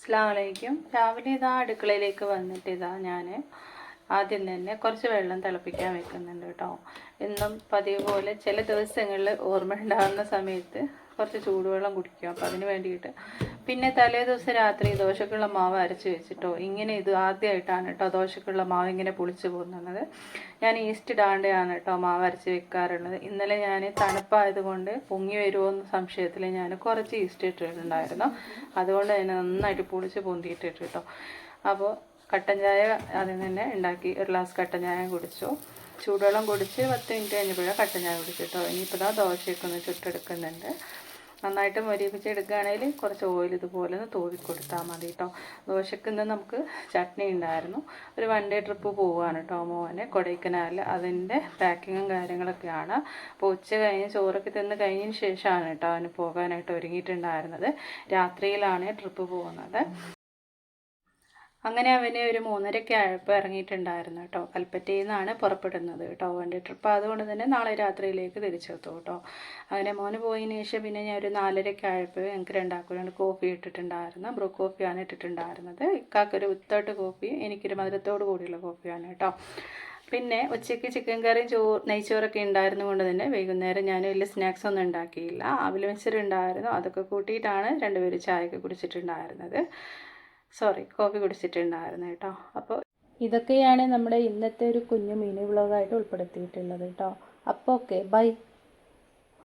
അസ്സലാമു അലൈക്കും. രാവിലെ ഇതാ അടുക്കളയിലേക്ക് വന്നിട്ട് ഞാൻ ആദ്യം തന്നെ കുറച്ച് വെള്ളം തിളപ്പിക്കാൻ വെക്കുന്നുണ്ട് കേട്ടോ. എന്നും പതിവ് പോലെ ചില ദിവസങ്ങളിൽ ഓർമ്മ ഉണ്ടാകുന്ന സമയത്ത് കുറച്ച് ചൂടുവെള്ളം കുടിക്കും. അപ്പോൾ അതിന് വേണ്ടിയിട്ട് പിന്നെ തലേ ദിവസം രാത്രി ദോശക്കുള്ള മാവ് അരച്ച് വെച്ചിട്ടോ ഇങ്ങനെ ഇത് ആദ്യമായിട്ടാണ് കേട്ടോ ദോശക്കുള്ള മാവ് ഇങ്ങനെ പുളിച്ച് പോകുന്നത്. ഞാൻ ഈസ്റ്റ് ഇടാണ്ടാണ് കേട്ടോ മാവ് അരച്ച് വെക്കാറുള്ളത്. ഇന്നലെ ഞാൻ തണുപ്പായതുകൊണ്ട് പൊങ്ങി വരുമോ എന്ന സംശയത്തിൽ ഞാൻ കുറച്ച് ഈസ്റ്റ് ഇട്ടിട്ടുണ്ടായിരുന്നു. അതുകൊണ്ട് തന്നെ നന്നായിട്ട് പുളിച്ച് പൊന്തിയിട്ടിട്ട് കേട്ടോ. അപ്പോൾ കട്ടൻ ചായ അതിൽ തന്നെ ഉണ്ടാക്കി ഒരു ഗ്ലാസ് കട്ടൻ ചായ കുടിച്ചു. ചൂടുവെള്ളം കുടിച്ച് 10 മിനിറ്റ് കഴിഞ്ഞപ്പോഴാണ് കട്ടൻ ചായ കുടിച്ചിട്ടോ. ഇനിയിപ്പോൾ ദോശയൊക്കെ ഒന്ന് ചുട്ടെടുക്കുന്നുണ്ട്. നന്നായിട്ട് മൊരിപ്പിച്ചെടുക്കുകയാണെങ്കിൽ കുറച്ച് ഓയിൽ ഇതുപോലെ ഒന്ന് തൂവി കൊടുത്താൽ മതി കേട്ടോ. ദോശയ്ക്ക് ഇന്ന് നമുക്ക് ചട്നി ഉണ്ടായിരുന്നു. ഒരു 1 ഡേ ട്രിപ്പ് പോവുകയാണ് കേട്ടോ മോനെ കൊടൈക്കനാൽ. അതിൻ്റെ പാക്കിങ്ങും കാര്യങ്ങളൊക്കെയാണ്. അപ്പോൾ ഉച്ച കഴിഞ്ഞ് ചോറൊക്കെ തിന്ന് കഴിഞ്ഞതിന് ശേഷമാണ് കേട്ടോ അവന് പോകാനായിട്ട് ഒരുങ്ങിയിട്ടുണ്ടായിരുന്നത്. രാത്രിയിലാണ് ട്രിപ്പ് പോകുന്നത്. അങ്ങനെ അവന് ഒരു 3:30 ആയപ്പോൾ ഇറങ്ങിയിട്ടുണ്ടായിരുന്നു കേട്ടോ. കൽപ്പറ്റയിൽ നിന്നാണ് പുറപ്പെടുന്നത് കേട്ടോ വണ്ടി ട്രിപ്പ്. അതുകൊണ്ട് തന്നെ നാളെ രാത്രിയിലേക്ക് തിരിച്ചെത്തും കേട്ടോ. അങ്ങനെ മോന് പോയതിന് ശേഷം പിന്നെ ഞാൻ ഒരു 4:30 ആയപ്പോൾ ഞങ്ങൾക്ക് രണ്ടാൾക്കും കോഫി ഇട്ടിട്ടുണ്ടായിരുന്നു. ബ്രൂ കോഫിയാണ് ഇട്ടിട്ടുണ്ടായിരുന്നത്. ഇക്കാക്കൊരു വിത്തൗട്ട് കോഫി, എനിക്കൊരു മധുരത്തോട് കൂടിയുള്ള കോഫിയാണ് കേട്ടോ. പിന്നെ ഉച്ചയ്ക്ക് ചിക്കൻ കറിയും നെയ്ച്ചോറൊക്കെ ഉണ്ടായിരുന്നു കൊണ്ട് തന്നെ വൈകുന്നേരം ഞാൻ വലിയ സ്നാക്സ് ഒന്നും ഉണ്ടാക്കിയില്ല. അവിൽ മിച്ചർ ഉണ്ടായിരുന്നു. അതൊക്കെ കൂട്ടിയിട്ടാണ് രണ്ടുപേരും ചായയൊക്കെ കുടിച്ചിട്ടുണ്ടായിരുന്നത്. കോഫി കുടിച്ചിട്ടുണ്ടായിരുന്നു കേട്ടോ. അപ്പോൾ ഇതൊക്കെയാണ് നമ്മുടെ ഇന്നത്തെ ഒരു കുഞ്ഞു മിനി വ്ളോഗായിട്ട് ഉൾപ്പെടുത്തിയിട്ടുള്ളത് കേട്ടോ. അപ്പോൾ ഓക്കെ, ബൈ.